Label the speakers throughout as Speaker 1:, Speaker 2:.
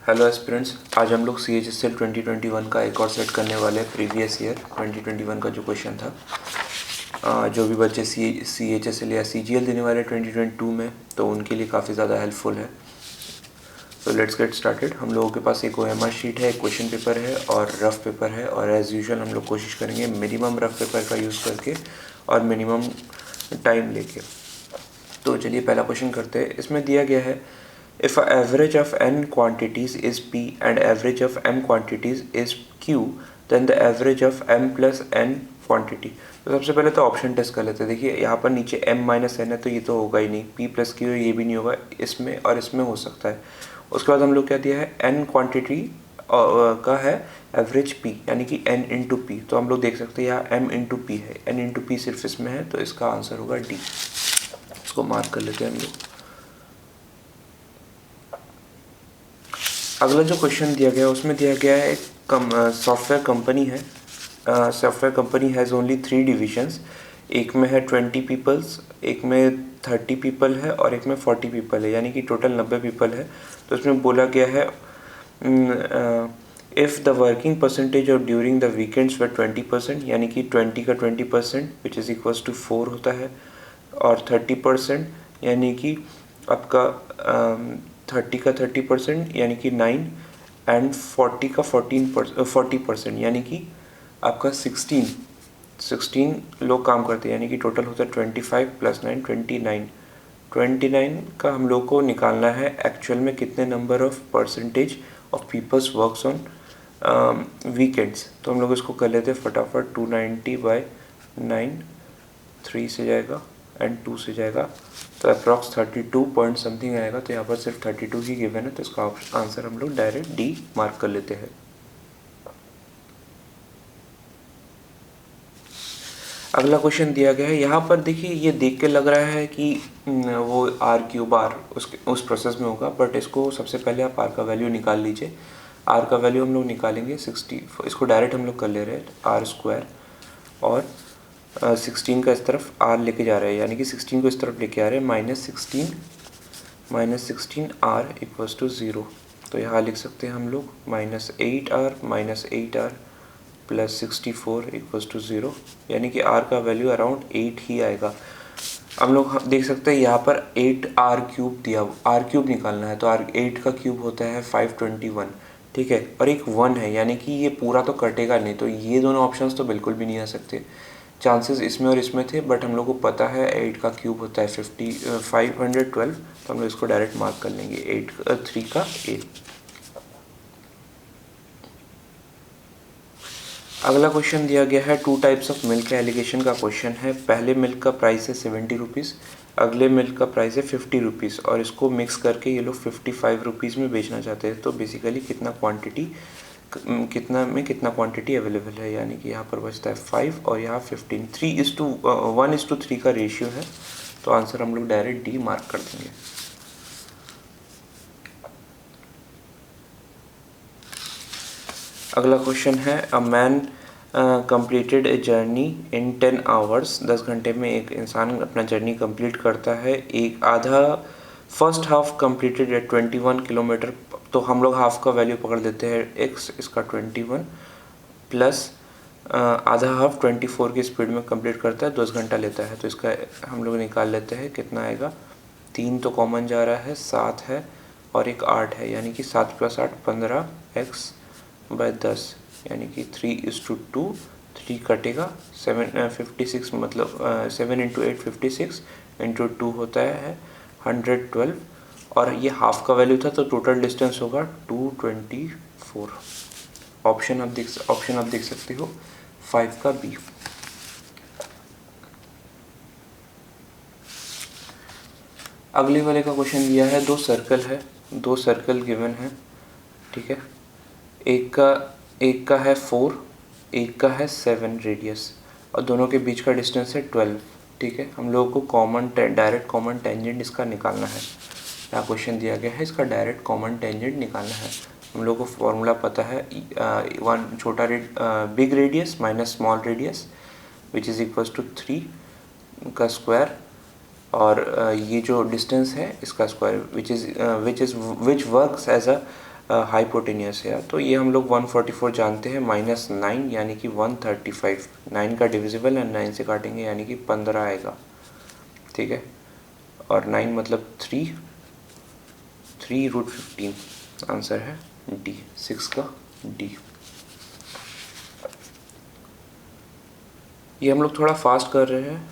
Speaker 1: Hello aspirants, आज हम लोग CHSL 2021 का एक और सेट करने वाले हैं। प्रीवियस ईयर 2021 का जो क्वेश्चन था, जो भी बच्चे CHSL या CGL देने वाले 2022 में, तो उनके लिए काफ़ी ज़्यादा हेल्पफुल है। तो लेट्स गेट स्टार्टेड। हम लोगों के पास एक OMR शीट है, एक क्वेश्चन पेपर है और रफ पेपर है, और एज़ यूजुअल हम लोग कोशिश करेंगे मिनिमम रफ पेपर का यूज़ करके और मिनिमम टाइम लेके। तो चलिए पहला क्वेश्चन करते हैं। इसमें दिया गया है, if a average of n quantities is p and average of m quantities is q, then the average of m plus n quantity। तो सबसे पहले तो ऑप्शन टेस्ट कर लेते हैं। देखिए यहाँ पर नीचे m माइनस एन है, तो ये तो होगा ही नहीं। p प्लस क्यू ये भी नहीं होगा, इसमें और इसमें हो सकता है। उसके बाद हम लोग क्या दिया है, n क्वांटिटी का है एवरेज p, यानी कि n इंटू पी। तो हम लोग देख सकते हैं यहाँ m इंटू पी है, n इंटू पी सिर्फ इसमें है, तो इसका आंसर होगा डी। इसको मार्क कर लेते हैं हम लोग। अगला जो क्वेश्चन दिया गया है उसमें दिया गया है सॉफ्टवेयर कंपनी है। Software company has only 3 divisions. एक में है 20 पीपल्स, एक में 30 पीपल है और एक में 40 पीपल है, यानी कि टोटल 90 पीपल है। तो इसमें बोला गया है if the working percentage of during the weekends were 20%, यानी कि 20 का 20% विच इज़ इक्वल्स टू 4 होता है, और 30% यानी कि आपका 30 का 30% यानी कि 9, एंड 40 का 40% यानी कि आपका 16 लोग काम करते हैं, यानी कि टोटल होता है 25 प्लस 9 29 का हम लोग को निकालना है एक्चुअल में कितने number of percentage of peoples works on weekends. तो हम लोग इसको कर लेते हैं फटाफट। 290/9, 3 से जाएगा एंड 2 से जाएगा, तो अप्रॉक्स 32 पॉइंट समथिंग आएगा। तो यहाँ पर सिर्फ 32 ही गिवन है, तो इसका आंसर हम लोग डायरेक्ट डी मार्क कर लेते हैं। अगला क्वेश्चन दिया गया है, यहाँ पर देखिए ये देख के लग रहा है कि वो r³ उस प्रोसेस में होगा, बट इसको सबसे पहले आप r का वैल्यू निकाल लीजिए। r का वैल्यू हम लोग निकालेंगे 60, इसको डायरेक्ट हम लोग कर ले रहे हैं r² और 16 का इस तरफ r लेके जा रहे हैं, यानी कि 16 को इस तरफ लेके आ रहे हैं। -16 r इक्वल्स टू 0। तो यहाँ लिख सकते हैं हम लोग -8r प्लस 64 इक्वल्स टू 0, यानी कि r का वैल्यू अराउंड 8 ही आएगा। हम लोग देख सकते हैं यहाँ पर 8r³ दिया, r³ निकालना है, तो 8 का क्यूब होता है 521, ठीक है, और एक 1 है, यानी कि ये पूरा तो कटेगा नहीं, तो ये दोनों ऑप्शंस तो बिल्कुल भी नहीं आ सकते। चांसेस इसमें और इसमें थे, बट हम लोग को पता है 8 का क्यूब होता है 512, तो हम लोग इसको डायरेक्ट मार्क कर लेंगे 3 का ए। अगला क्वेश्चन दिया गया है 2 टाइप्स ऑफ मिल्क एलिगेशन का क्वेश्चन है। पहले मिल्क का प्राइस है 70 रुपीज़, अगले मिल्क का प्राइस है 50 रुपीज़, और इसको मिक्स करके ये लोग 55 रुपीज़ में बेचना चाहते हैं। तो बेसिकली कितना क्वांटिटी अवेलेबल है, यानी कि यहाँ पर बचता है 5 और यहाँ 15, 1:3 का रेशियो है। तो आंसर हम लोग डायरेक्ट डी मार्क कर देंगे। अगला क्वेश्चन है, a man completed a journey in 10 hours. 10 घंटे में एक इंसान अपना जर्नी कंप्लीट करता है। एक आधा first half completed at 21 kilometre, तो हम लोग हाफ का वैल्यू पकड़ देते हैं x, इसका 21 प्लस आधा हाफ 24 की स्पीड में कंप्लीट करता है, 10 घंटा लेता है। तो इसका हम लोग निकाल लेते हैं कितना आएगा। 3 तो कॉमन जा रहा है, 7 है और एक 8 है, यानी कि 7 + 8 15x/10, यानी कि 3:2, 3 कटेगा 56, मतलब 7 × 8 56 × 2 होता है 112, और ये हाफ का वैल्यू था, तो टोटल डिस्टेंस होगा 224। ऑप्शन आप देख सकते हो 5 का बी। अगले वाले का क्वेश्चन दिया है, 2 सर्कल गिवन है, ठीक है। एक का है 4, एक का है 7 रेडियस, और दोनों के बीच का डिस्टेंस है 12, ठीक है। हम लोगों को डायरेक्ट कॉमन टेंजेंट इसका निकालना है। यहाँ क्वेश्चन दिया गया है, इसका डायरेक्ट कॉमन टेंजेंट निकालना है। हम लोगों को फॉर्मूला पता है, big radius minus small radius which is equals to 3 का स्क्वायर, और ये जो डिस्टेंस है इसका square which works as a hypotenuse है। तो ये हम लोग 144 जानते हैं, -9 यानी कि 135। 9 का डिविजिबल है, 9 से काटेंगे यानी कि 15 आएगा, ठीक है। और 9 मतलब 3√15, आंसर है डी, 6 का डी। ये हम लोग थोड़ा फास्ट कर रहे हैं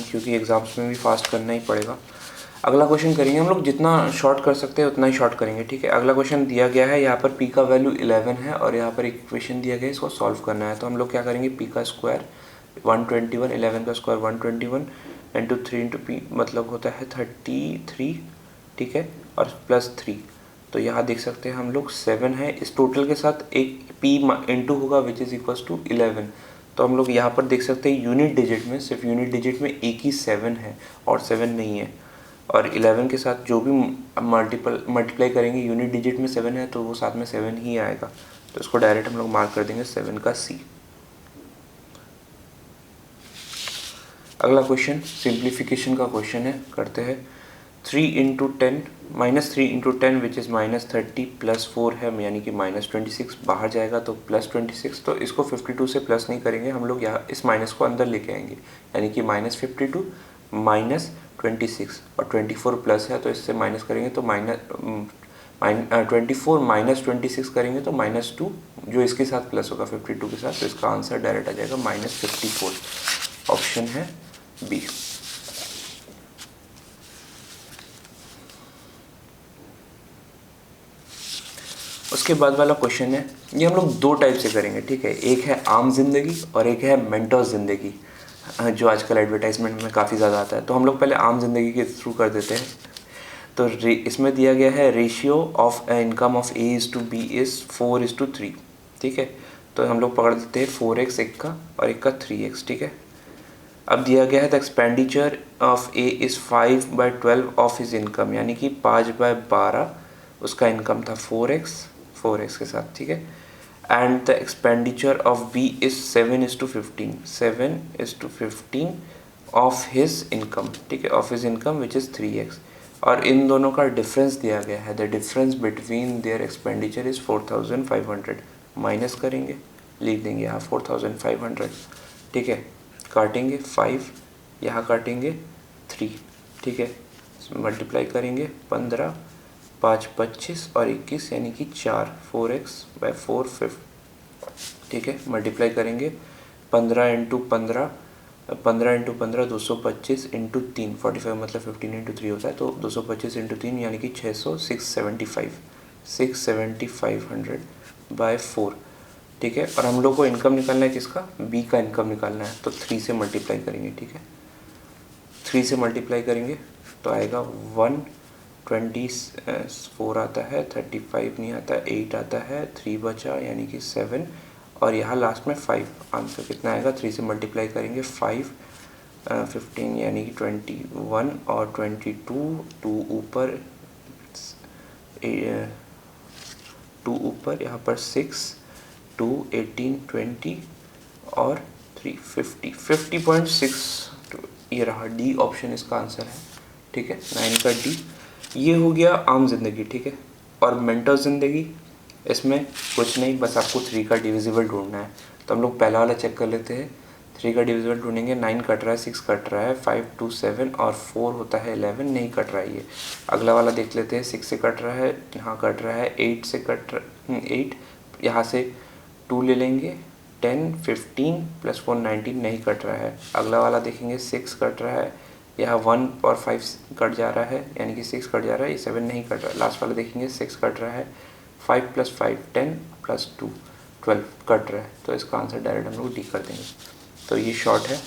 Speaker 1: क्योंकि एग्ज़ाम्स में भी फास्ट करना ही पड़ेगा। अगला क्वेश्चन करेंगे हम लोग, जितना शॉर्ट कर सकते हैं उतना ही शॉर्ट करेंगे, ठीक है। अगला क्वेश्चन दिया गया है, यहाँ पर p का वैल्यू 11 है और यहाँ पर एक इक्वेशन दिया गया है, इसको सॉल्व करना है। तो हम लोग क्या करेंगे, p का स्क्वायर 121, 11 का स्क्वायर 121 इंटू 3 इंटू p मतलब होता है 33, ठीक है, और +3। तो यहाँ देख सकते हैं हम लोग 7 है, इस टोटल के साथ एक p इंटू होगा विच इज़ इक्वल्स टू 11। तो हम लोग यहाँ पर देख सकते हैं यूनिट डिजिट में, सिर्फ यूनिट डिजिट में एक ही 7 है और 7 नहीं है। और 11 के साथ जो भी मल्टीप्लाई करेंगे, यूनिट डिजिट में 7 है तो वो साथ में 7 ही आएगा। तो इसको डायरेक्ट हम लोग मार्क कर देंगे 7 का सी। अगला क्वेश्चन सिंप्लीफिकेशन का क्वेश्चन है, करते हैं। 3 इंटू 10 -3 इंटू 10 विच इज़ -30 +4 है यानी कि -26, बाहर जाएगा तो +26। तो इसको 52 से प्लस नहीं करेंगे हम लोग, यहाँ इस माइनस को अंदर लेके आएंगे यानी कि -52 -26 और 24 प्लस है तो इससे माइनस करेंगे तो 24 -26 करेंगे तो -2, जो इसके साथ प्लस होगा 52 के साथ, तो इसका आंसर डायरेक्ट आ जाएगा -54। ऑप्शन है बी। उसके बाद वाला क्वेश्चन है, ये हम लोग दो टाइप से करेंगे, ठीक है। एक है आम जिंदगी और एक है मेंटोस जिंदगी, जो आजकल एडवर्टाइजमेंट में काफ़ी ज़्यादा आता है। तो हम लोग पहले आम जिंदगी के थ्रू कर देते हैं। तो इसमें दिया गया है ratio of income of A is to B is 4:3, ठीक है। तो हम लोग पकड़ देते हैं 4x एक का और एक का 3x, ठीक है। अब दिया गया है the expenditure of A is 5/12 of his income, यानी कि 5/12 उसका इनकम था 4x के साथ, ठीक है। And the expenditure of B is 7:15, 7:15 of his income, ठीक है, of his income which is 3x। और इन दोनों का डिफरेंस दिया गया है, the difference between their expenditure is 4500। Minus करेंगे, लिख देंगे यहाँ 4500, ठीक है। काटेंगे 5, यहाँ काटेंगे 3, ठीक है। मल्टीप्लाई करेंगे 15, 5 25 और 21 यानी कि 4, 4x/4 5, ठीक है। मल्टीप्लाई करेंगे 15 इंटू 15, 15 इंटू 15 225 इंटू 3 45 मतलब 15 इंटू 3 होता है, तो 225 इंटू 3 यानी कि 600, 675/4, ठीक है। और हम लोग को इनकम निकालना है किसका, बी का इनकम निकालना है। तो 3 से मल्टीप्लाई करेंगे, ठीक है। 3 से मल्टीप्लाई करेंगे तो आएगा 124 आता है, 35 नहीं आता, 8 आता है, 3 बचा यानी कि 7 और यहाँ लास्ट में 5। आंसर कितना आएगा, 3 से मल्टीप्लाई करेंगे 5, 15 यानी कि 21 और 22, 2 ऊपर, 2 ऊपर, यहाँ पर 6, 2 18 20 और 3 50.6। ये रहा डी ऑप्शन इसका आंसर है, ठीक है, 9 का डी। ये हो गया आम जिंदगी, ठीक है। और मेंटल जिंदगी, इसमें कुछ नहीं, बस आपको 3 का डिविजिबल ढूंढना है। तो हम लोग पहला वाला चेक कर लेते हैं। 3 का डिविजिबल ढूंढेंगे, 9 कट रहा है, 6 कट रहा है, 5 2 7 और 4 होता है 11, नहीं कट रहा है ये। अगला वाला देख लेते हैं, 6 से कट रहा है, यहाँ कट रहा है, 8 से कट रहा है, 8, यहाँ से 2 ले लेंगे, 10 15 + 4 19, नहीं कट रहा है। अगला वाला देखेंगे, 6 कट रहा है, यहाँ 1 और 5 कट जा रहा है यानी कि 6 कट जा रहा है, ये 7 नहीं कट रहा है। लास्ट वाला देखेंगे, 6 कट रहा है, 5 + 5 10 + 2 12 कट रहा है। तो इसका आंसर डायरेक्ट हम लोग डी कर देंगे। तो ये शॉर्ट है,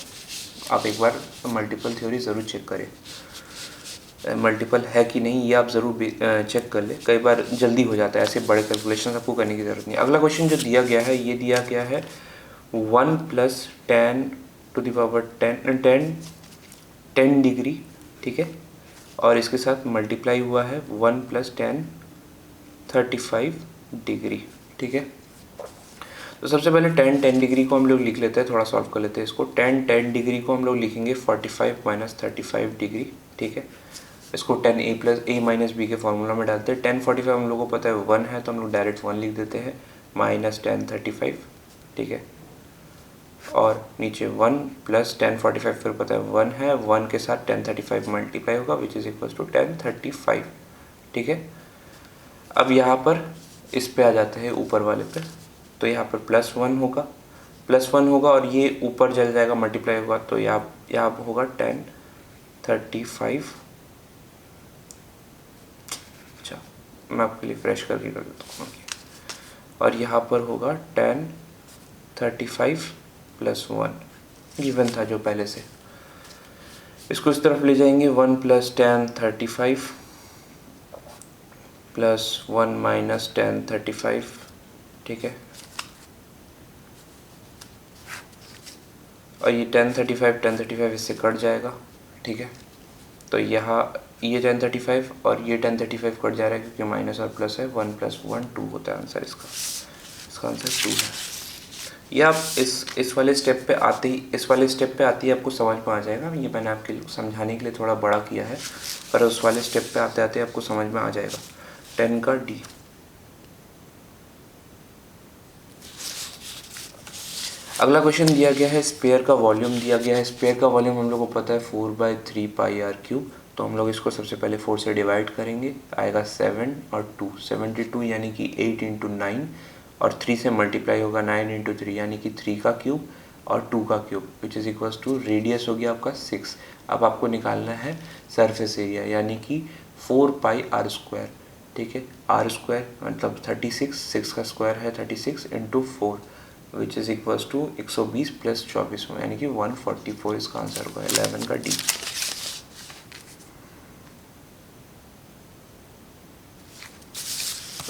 Speaker 1: आप एक बार मल्टीपल थ्योरी ज़रूर चेक करें, मल्टीपल है कि नहीं ये आप ज़रूर चेक कर ले, कई बार जल्दी हो जाता है, ऐसे बड़े कैलकुलेशन आपको करने की ज़रूरत नहीं। अगला क्वेश्चन जो दिया गया है, ये दिया गया है 1 + 10 डिग्री, ठीक है। और इसके साथ मल्टीप्लाई हुआ है 1 + 10 35 डिग्री, ठीक है। तो सबसे पहले 10 डिग्री को हम लोग लिख लेते हैं, थोड़ा सॉल्व कर लेते हैं इसको। 10 डिग्री को हम लोग लिखेंगे 45 - 35 डिग्री, ठीक है। इसको 10a plus a minus B के फॉर्मूला में डालते हैं। 1045 हम लोगों को पता है 1 है, तो हम लोग डायरेक्ट 1 लिख देते हैं, माइनस 1035, ठीक है। और नीचे 1 प्लस 1045 फिर पता है 1 है, 1 के साथ 1035 मल्टीप्लाई होगा विच इज़ इक्वल टू 1035, ठीक है। अब यहाँ पर इस पे आ जाते हैं ऊपर वाले पे, तो यहाँ पर +1 होगा, +1 होगा और ये ऊपर चल जाएगा, मल्टीप्लाई होगा, तो यहाँ होगा 1035। अच्छा, मैं आपके लिए फ्रेश करके कर देता हूँ। और यहाँ पर होगा 1035 + 1 गिवन था जो पहले से। इसको इस तरफ ले जाएंगे, 1 + 1035 + 1 - 1035, ठीक है। और ये 1035 इससे कट जाएगा, ठीक है। तो यहाँ ये 1035 और ये 1035 कट जा रहा है क्योंकि माइनस और प्लस है, 1 + 1 2 होता है आंसर इसका आंसर 2 है। ये आप इस वाले स्टेप पे आते ही आपको समझ में आ जाएगा। ये मैंने आपके लिए समझाने के लिए थोड़ा बड़ा किया है, पर उस वाले स्टेप पे आते आते आपको समझ में आ जाएगा। 10 का D। अगला क्वेश्चन दिया गया है, स्पेयर का वॉल्यूम दिया गया है। स्पेयर का वॉल्यूम हम लोग को पता है 4/3πr³, तो हम लोग इसको सबसे पहले 4 से डिवाइड करेंगे, आएगा 7 और 2, 72 यानी कि 8 × 9, और 3 से मल्टीप्लाई होगा 9 × 3 यानी कि 3 का क्यूब और 2 का cube which is equals to, radius हो गया आपका 6। अब आपको निकालना है सरफेस एरिया यानी कि 4πr², ठीक है। r² मतलब 36, 6 का स्क्वायर है 36 × 4 विच इज़ इक्वल्स टू 120 + 24 यानी कि 144 इसका आंसर होगा 11 का D।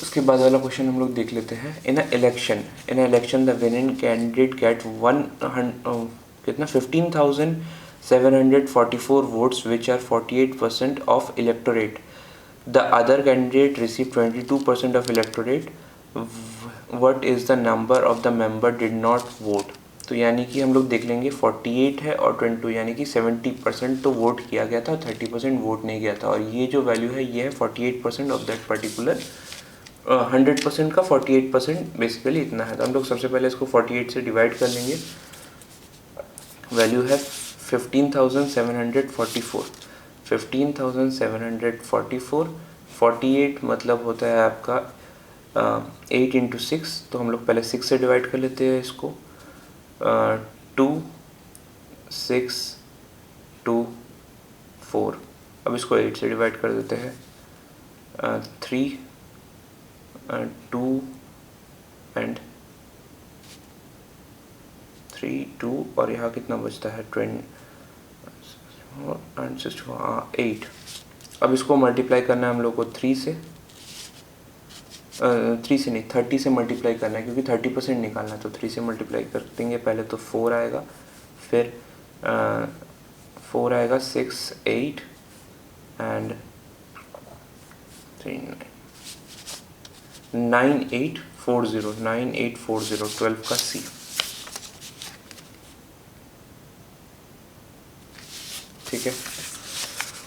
Speaker 1: उसके बाद वाला क्वेश्चन हम लोग देख लेते हैं। In election the winning candidate get 15,744 votes which are 48% of electorate. The other candidate receive 22% of electorate. What is the number of the member did not vote. तो यानी कि हम लोग देख लेंगे 48 है और 22 यानी कि 70% तो वोट किया गया था, 30% वोट नहीं किया था। और ये जो वैल्यू है ये है 48% ऑफ दैट पर्टिकुलर 100% का 48% बेसिकली इतना है। तो हम लोग सबसे पहले इसको 48 से डिवाइड कर लेंगे। वैल्यू है 15,744, 15,744, 48 मतलब होता है आपका 8 × 6, तो हम लोग पहले 6 से डिवाइड कर लेते हैं इसको। 2 6 2 4, अब इसको 8 से डिवाइड कर देते हैं। 3 2 एंड 3 2 और यहाँ कितना बचता है 8। अब इसको मल्टीप्लाई करना है हम लोग को 3 से नहीं 30 से मल्टीप्लाई करना है क्योंकि 30% निकालना है, तो 3 से मल्टीप्लाई कर देंगे। पहले तो 4 आएगा, फिर 4 आएगा 6 8 एंड 3 9840 12 का C, ठीक है।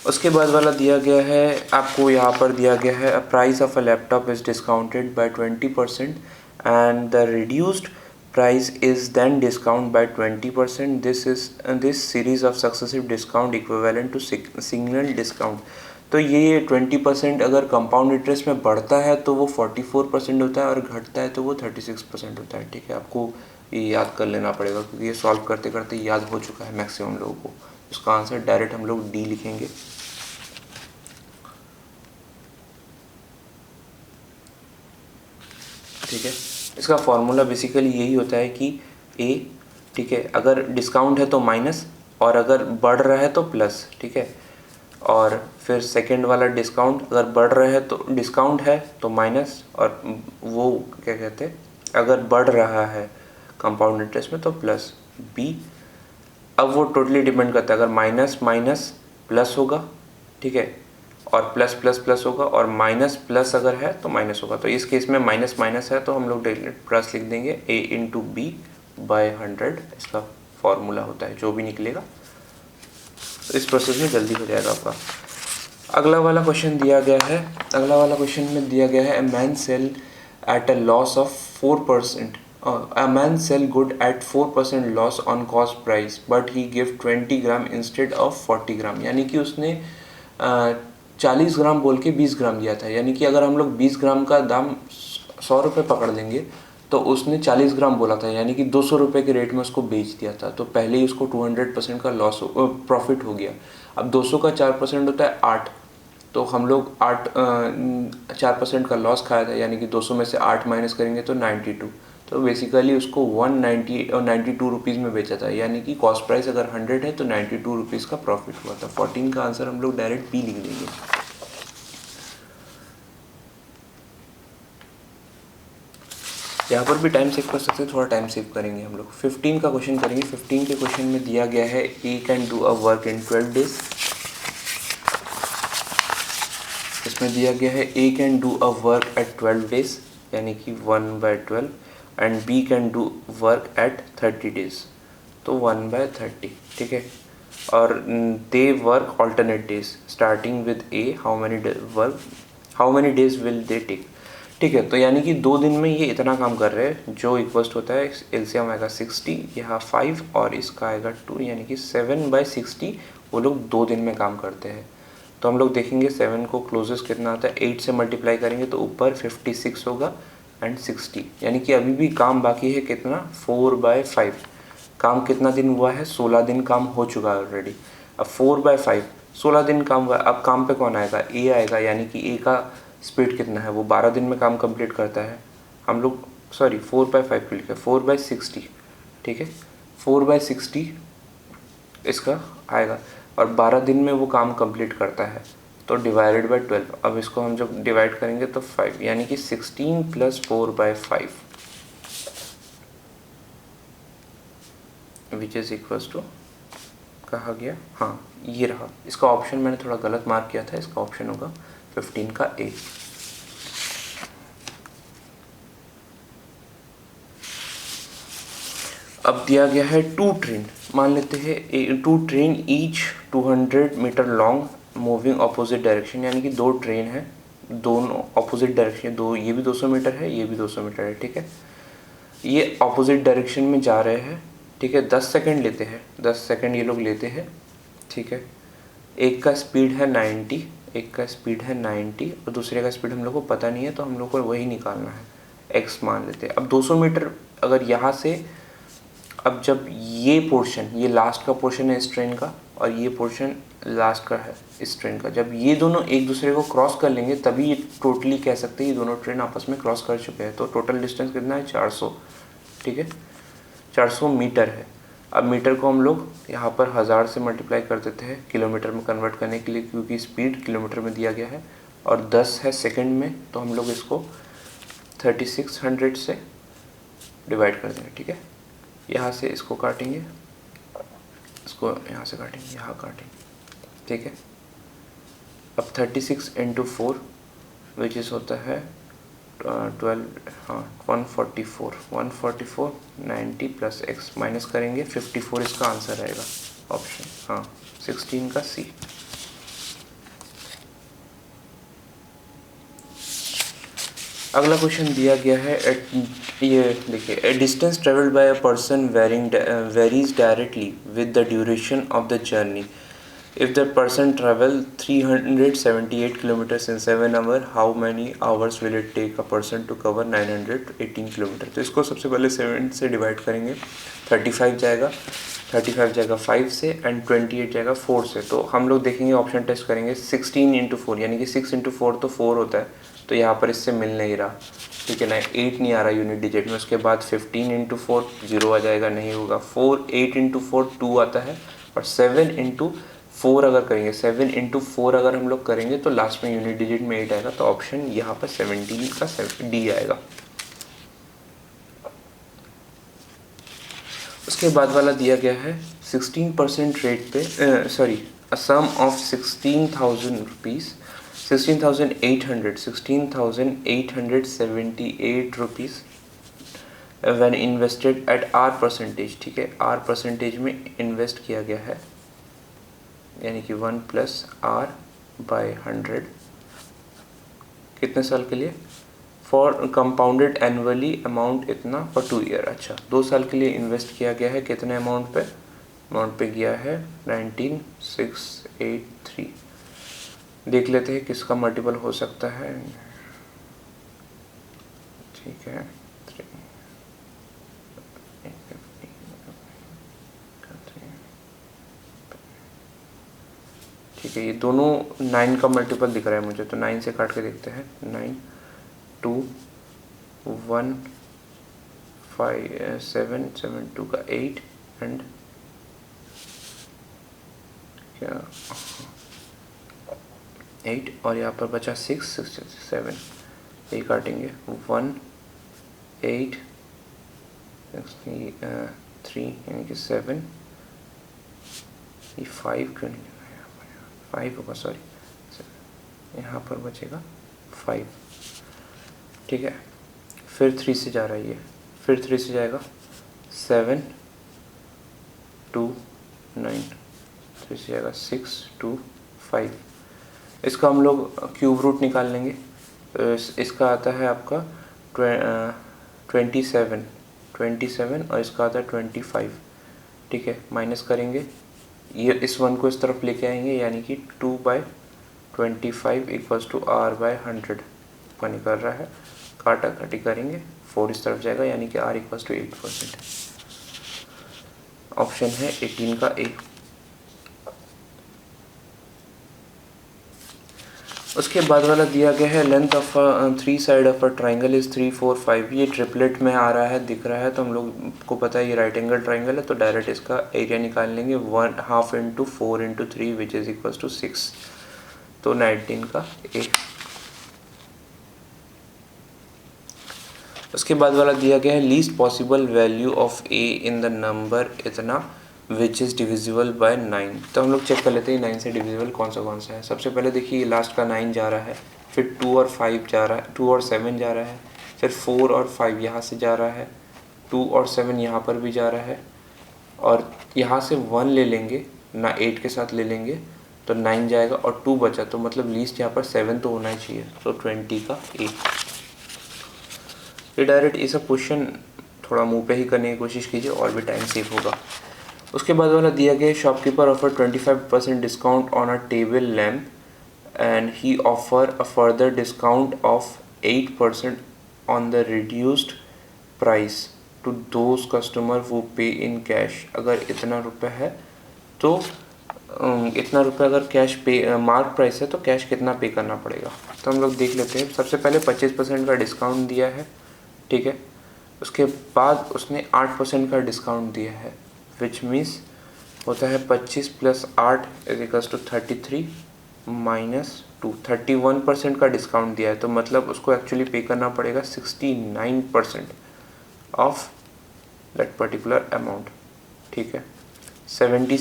Speaker 1: उसके बाद वाला दिया गया है आपको, यहाँ पर दिया गया है price of a laptop is discounted by 20% and the reduced price is then discount by 20%। This series of successive discount equivalent to single discount. तो ये 20% अगर कंपाउंड इंटरेस्ट में बढ़ता है तो वो 44% होता है और घटता है तो वो 36% होता है, ठीक है। आपको ये याद कर लेना पड़ेगा क्योंकि ये सॉल्व करते करते याद हो चुका है मैक्सिमम लोगों को। इसका आंसर डायरेक्ट हम लोग D लिखेंगे। ठीक है, इसका फॉर्मूला बेसिकली यही होता है कि A, ठीक है, अगर डिस्काउंट है तो माइनस और अगर बढ़ रहा है तो प्लस, ठीक है। और फिर सेकंड वाला डिस्काउंट अगर बढ़ रहा है तो डिस्काउंट है तो माइनस, और वो क्या कहते हैं अगर बढ़ रहा है कंपाउंड इंटरेस्ट में तो प्लस B। अब वो टोटली डिपेंड करता है, अगर माइनस माइनस प्लस होगा, ठीक है, और प्लस प्लस प्लस होगा, और माइनस प्लस अगर है तो माइनस होगा। तो इस केस में माइनस माइनस है तो हम लोग डायरेक्ट प्लस लिख देंगे, A × B बाय 100 इसका फॉर्मूला होता है। जो भी निकलेगा तो इस प्रोसेस में जल्दी हो जाएगा आपका। अगला वाला क्वेश्चन दिया गया है, अगला वाला क्वेश्चन में दिया गया है, a man sell at a loss of 4%, a man sell good at 4% loss on cost price but he give 20 gram instead of 40 ग्राम, यानी कि उसने 40 ग्राम बोल के 20 ग्राम दिया था, यानी कि अगर हम लोग 20 ग्राम का दाम 100 रुपये पकड़ लेंगे तो उसने 40 ग्राम बोला था, यानी कि 200 रुपये के रेट में उसको बेच दिया था, तो पहले ही उसको 200% का लॉस प्रॉफिट हो गया। अब 200 का 4% होता है 8, तो हम लोग 4% का लॉस खाया था, यानी कि 200 में से 8 माइनस करेंगे तो 92, तो बेसिकली उसको 92 रुपीज़ में बेचा था, यानी कि कॉस्ट प्राइस अगर 100 है तो 92 रुपीज़ का प्रॉफिट हुआ था। 14 का आंसर हम लोग डायरेक्ट बी लिख देंगे। यहाँ पर भी टाइम सेव कर सकते हैं, थोड़ा टाइम सेव करेंगे हम लोग। 15 का क्वेश्चन करेंगे। 15 के क्वेश्चन में दिया गया है A can do a work in 12 days. इसमें दिया गया है A can do a work at 12 days, यानी कि 1/12, and B can do work at 30 days, तो 1/30, ठीक है। और they work alternate days starting with A, how many days will they take, ठीक है। तो यानी कि 2 दिन में ये इतना काम कर रहे हैं, जो इक्वस्ट होता है एलसीएम आएगा 60, यहाँ 5 और इसका आएगा 2, यानी कि 7/60 वो लोग 2 दिन में काम करते हैं। तो हम लोग देखेंगे 7 को क्लोजेस्ट कितना आता है, 8 से मल्टीप्लाई करेंगे तो ऊपर 56 होगा एंड 60, यानी कि अभी भी काम बाकी है कितना, 4/5। काम कितना दिन हुआ है, 16 दिन काम हो चुका है ऑलरेडी। अब 4/5 16 दिन काम हुआ, अब काम पे कौन आएगा, ए आएगा, यानी कि ए का स्पीड कितना है, वो 12 दिन में काम कंप्लीट करता है। हम लोग 4/5 को लिखे 4/60, ठीक है, 4/60 इसका आएगा, और 12 दिन में वो काम कंप्लीट करता है, तो डिवाइडेड बाय 12। अब इसको हम जब डिवाइड करेंगे तो 5, यानी कि 16 + 4/5 विच इज इक्वल्स टू, कहा गया, हाँ ये रहा। इसका ऑप्शन मैंने थोड़ा गलत मार्क किया था, इसका ऑप्शन होगा 15 का ए। अब दिया गया है 2 ट्रेन, मान लेते हैं 2 train each 200 metre long moving opposite direction, यानी कि 2 ट्रेन है, दोनों अपोजिट डायरेक्शन, दो ये भी 200 मीटर है, ये भी 200 मीटर है, ठीक है। ये अपोजिट डायरेक्शन में जा रहे हैं, ठीक है। 10 सेकंड लेते हैं, 10 सेकंड ये लोग लेते हैं, ठीक है। एक का स्पीड है 90, एक का स्पीड है 90 और दूसरे का स्पीड हम लोग को पता नहीं है, तो हम लोग को वही निकालना है, x मान लेते हैं। अब 200 मीटर अगर यहाँ से, अब जब ये पोर्शन, ये लास्ट का पोर्शन है इस ट्रेन का और ये पोर्शन लास्ट का है इस ट्रेन का, जब ये दोनों एक दूसरे को क्रॉस कर लेंगे तभी ये टोटली कह सकते हैं ये दोनों ट्रेन आपस में क्रॉस कर चुके हैं। तो टोटल डिस्टेंस कितना है, 400, ठीक है, 400 मीटर है। अब मीटर को हम लोग यहाँ पर 1000 से मल्टीप्लाई कर देते हैं किलोमीटर में कन्वर्ट करने के लिए, क्योंकि स्पीड किलोमीटर में दिया गया है और 10 है सेकंड में, तो हम लोग इसको 3600 से डिवाइड कर देंगे, ठीक है। यहाँ से इसको काटेंगे, इसको यहाँ से काटेंगे, यहाँ काटेंगे, ठीक है। अब 36 × 4 विच इस होता है 12, हाँ 144 90 + x माइनस करेंगे 54, इसका आंसर आएगा ऑप्शन, हाँ 16 का सी। अगला क्वेश्चन दिया गया है, ये देखिए, a distance travelled by a person varies directly with the duration of the journey. If the person travel 378 kilometres in 7 hour, how many hours will it take a person to cover 918 kilometre. तो इसको सबसे पहले 7 से divide करेंगे, 35 जाएगा, 5 से and 28 जाएगा 4 से। तो हम लोग देखेंगे, ऑप्शन टेस्ट करेंगे, 16 × 4, यानी कि 6 × 4 तो 4 होता है, तो यहाँ पर इससे मिल नहीं रहा, ठीक है ना, 8 नहीं आ रहा यूनिट डिजिट में। उसके बाद 15 × 4 0 आ जाएगा, नहीं होगा। 8 × 4 2 आता है, और 7 × 4 अगर करेंगे, 7 × 4 अगर हम लोग करेंगे तो लास्ट में यूनिट डिजिट में 8 आएगा, तो ऑप्शन यहाँ पर 17 का डी आएगा। उसके बाद वाला दिया गया है 16% रेट पे, a sum of 16,000 rupees, 16,878 rupees when invested at R percentage, ठीक है, आर परसेंटेज में इन्वेस्ट किया गया है, यानी कि 1 + R बाय 100 कितने साल के लिए, फॉर कंपाउंडेड एनुअली अमाउंट इतना फॉर 2 ईयर। अच्छा 2 साल के लिए इन्वेस्ट किया गया है, कितने अमाउंट पे गया है 19683। देख लेते हैं किसका मल्टीपल हो सकता है। ठीक है 3 ठीक है, ये दोनों 9 का मल्टीपल दिख रहा है मुझे, तो 9 से काट के देखते हैं। 9 2 1 5 7 7 2 का 8 एंड क्या 8 और यहाँ पर बचा 6 6 7, ये काटेंगे 1 8 3 यानी कि 7, ये 5 क्यों नहीं, 5 होगा सॉरी, यहाँ पर बचेगा 5। ठीक है, फिर 3 से जा रहा है ये, फिर 3 से जाएगा 7 2 9, 3 से जाएगा 6 2 5। इसका हम लोग क्यूब रूट निकाल लेंगे। इसका आता है आपका 27 और इसका आता है 25। ठीक है, माइनस करेंगे, ये इस 1 को इस तरफ लेके आएंगे, यानी कि 2/25 इक्वल्स टू r/100 का निकल रहा है। काटा काटी करेंगे, 4 इस तरफ जाएगा, यानी कि r इक्वल्स टू 8%। ऑप्शन है 18 का ए। उसके बाद वाला दिया गया है length of 3 side of a triangle is 3 4 5। ये ट्रिपलेट में आ रहा है, दिख रहा है, तो हम लोग को पता है ये राइट एंगल ट्राइंगल है, तो डायरेक्ट इसका एरिया निकाल लेंगे 1/2 into 4 into 3 which is equals to 6, तो 19 का ए। उसके बाद वाला दिया गया है least possible value of A in the number इतना विच इज़ डिविजिबल बाय 9। तो हम लोग चेक कर लेते हैं 9 से डिविजिबल कौन सा है। सबसे पहले देखिए लास्ट का 9 जा रहा है, फिर 2 और 5 जा रहा है, 2 और 7 जा रहा है, फिर 4 और 5 यहाँ से जा रहा है, 2 और 7 यहाँ पर भी जा रहा है, और यहाँ से 1 ले लेंगे ना, 8 के साथ ले लेंगे तो 9 जाएगा और 2 बचा, तो मतलब लीस्ट यहाँ पर 7 तो होना ही चाहिए, तो 20 का ए। ये डायरेक्ट ये सब क्वेश्चन थोड़ा मुंह पे ही करने की कोशिश कीजिए और भी टाइम सेव होगा। उसके बाद वाला दिया गया shopkeeper offer 25% discount on a table lamp and he offer a further discount of 8% on the reduced price to those customer वो पे इन कैश। अगर इतना रुपये है तो इतना रुपये अगर कैश पे मार्क प्राइस है तो कैश कितना पे करना पड़ेगा, तो हम लोग देख लेते हैं। सबसे पहले 25% का डिस्काउंट दिया है, ठीक है। उसके बाद उसने 8% का डिस्काउंट दिया है, विच मीन्स होता है 25 + 8 इक्वल्स टू 33 - 2, 31% का डिस्काउंट दिया है, तो मतलब उसको एक्चुअली पे करना पड़ेगा 69% ऑफ दैट पर्टिकुलर अमाउंट, ठीक है। 70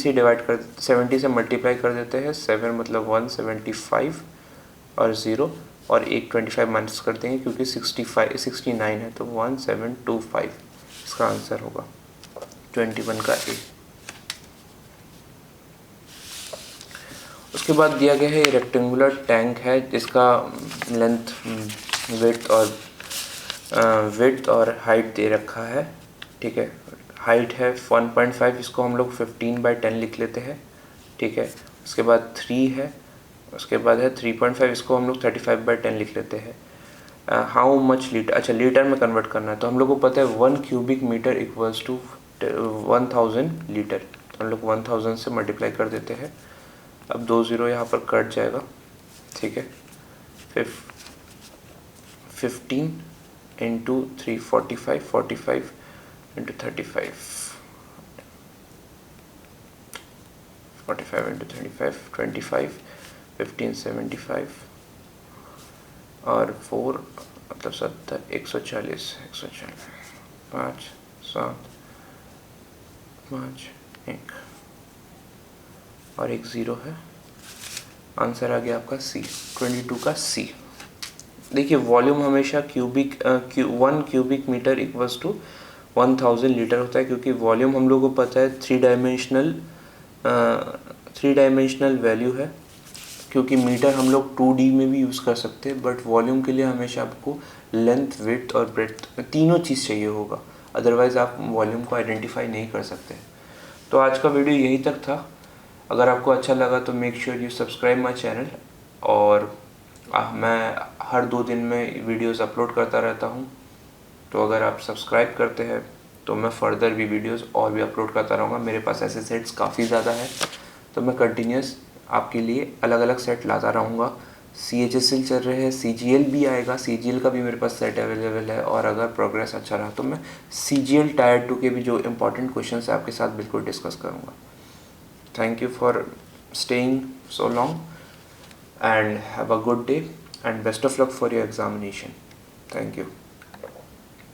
Speaker 1: से मल्टीप्लाई कर देते हैं, 7 मतलब 175 और 0 और 825 माइनस कर देंगे क्योंकि 69 है, तो 1725 इसका आंसर होगा 21 का ए। उसके बाद दिया गया है रेक्टेंगुलर टैंक है जिसका लेंथ विड्थ और हाइट दे रखा है, ठीक है। हाइट है 1.5, इसको हम लोग 15/10 लिख लेते हैं, ठीक है। उसके बाद 3 है, उसके बाद है 3.5, इसको हम लोग 35/10 लिख लेते हैं। हाउ मच लीटर, अच्छा लीटर में कन्वर्ट करना है, तो हम लोग को पता है 1 cubic metre equals to 1000 litre, तो हम लोग 1000 से मल्टीप्लाई कर देते हैं। अब 2 0 यहाँ पर कट जाएगा, ठीक है। फिर 15 × 3 45, 45 × 35, 45 × 35 25, 15 75 और 4 मतलब 70, 140 5 7 5 1 और 1 0 है। आंसर आ गया आपका सी, 22 का सी। देखिए वॉल्यूम हमेशा 1 cubic metre equals to 1000 litre होता है, क्योंकि वॉल्यूम हम लोग को पता है 3 डायमेंशनल वैल्यू है, क्योंकि मीटर हम लोग 2D में भी यूज़ कर सकते हैं, बट वॉल्यूम के लिए हमेशा आपको लेंथ, विड्थ और ब्रेड्थ तीनों चीज़ चाहिए होगा, अदरवाइज़ आप वॉल्यूम को आइडेंटिफाई नहीं कर सकते। तो आज का वीडियो यही तक था। अगर आपको अच्छा लगा तो make sure you subscribe my channel, और मैं हर 2 दिन में वीडियोस अपलोड करता रहता हूँ। तो अगर आप सब्सक्राइब करते हैं तो मैं फर्दर भी वीडियोस और भी अपलोड करता रहूँगा। मेरे पास ऐसे सेट्स काफ़ी ज़्यादा है, तो मैं कंटिन्यूस आपके लिए अलग अलग सेट लाता रहूँगा। CHSL चल रहे हैं, CGL भी आएगा, CGL का भी मेरे पास सेट अवेलेबल है, और अगर प्रोग्रेस अच्छा रहा तो मैं CGL टायर 2 के भी जो इंपॉर्टेंट क्वेश्चन है आपके साथ बिल्कुल डिस्कस करूँगा। Thank you for staying so long and have a good day and best of luck for your examination. Thank you.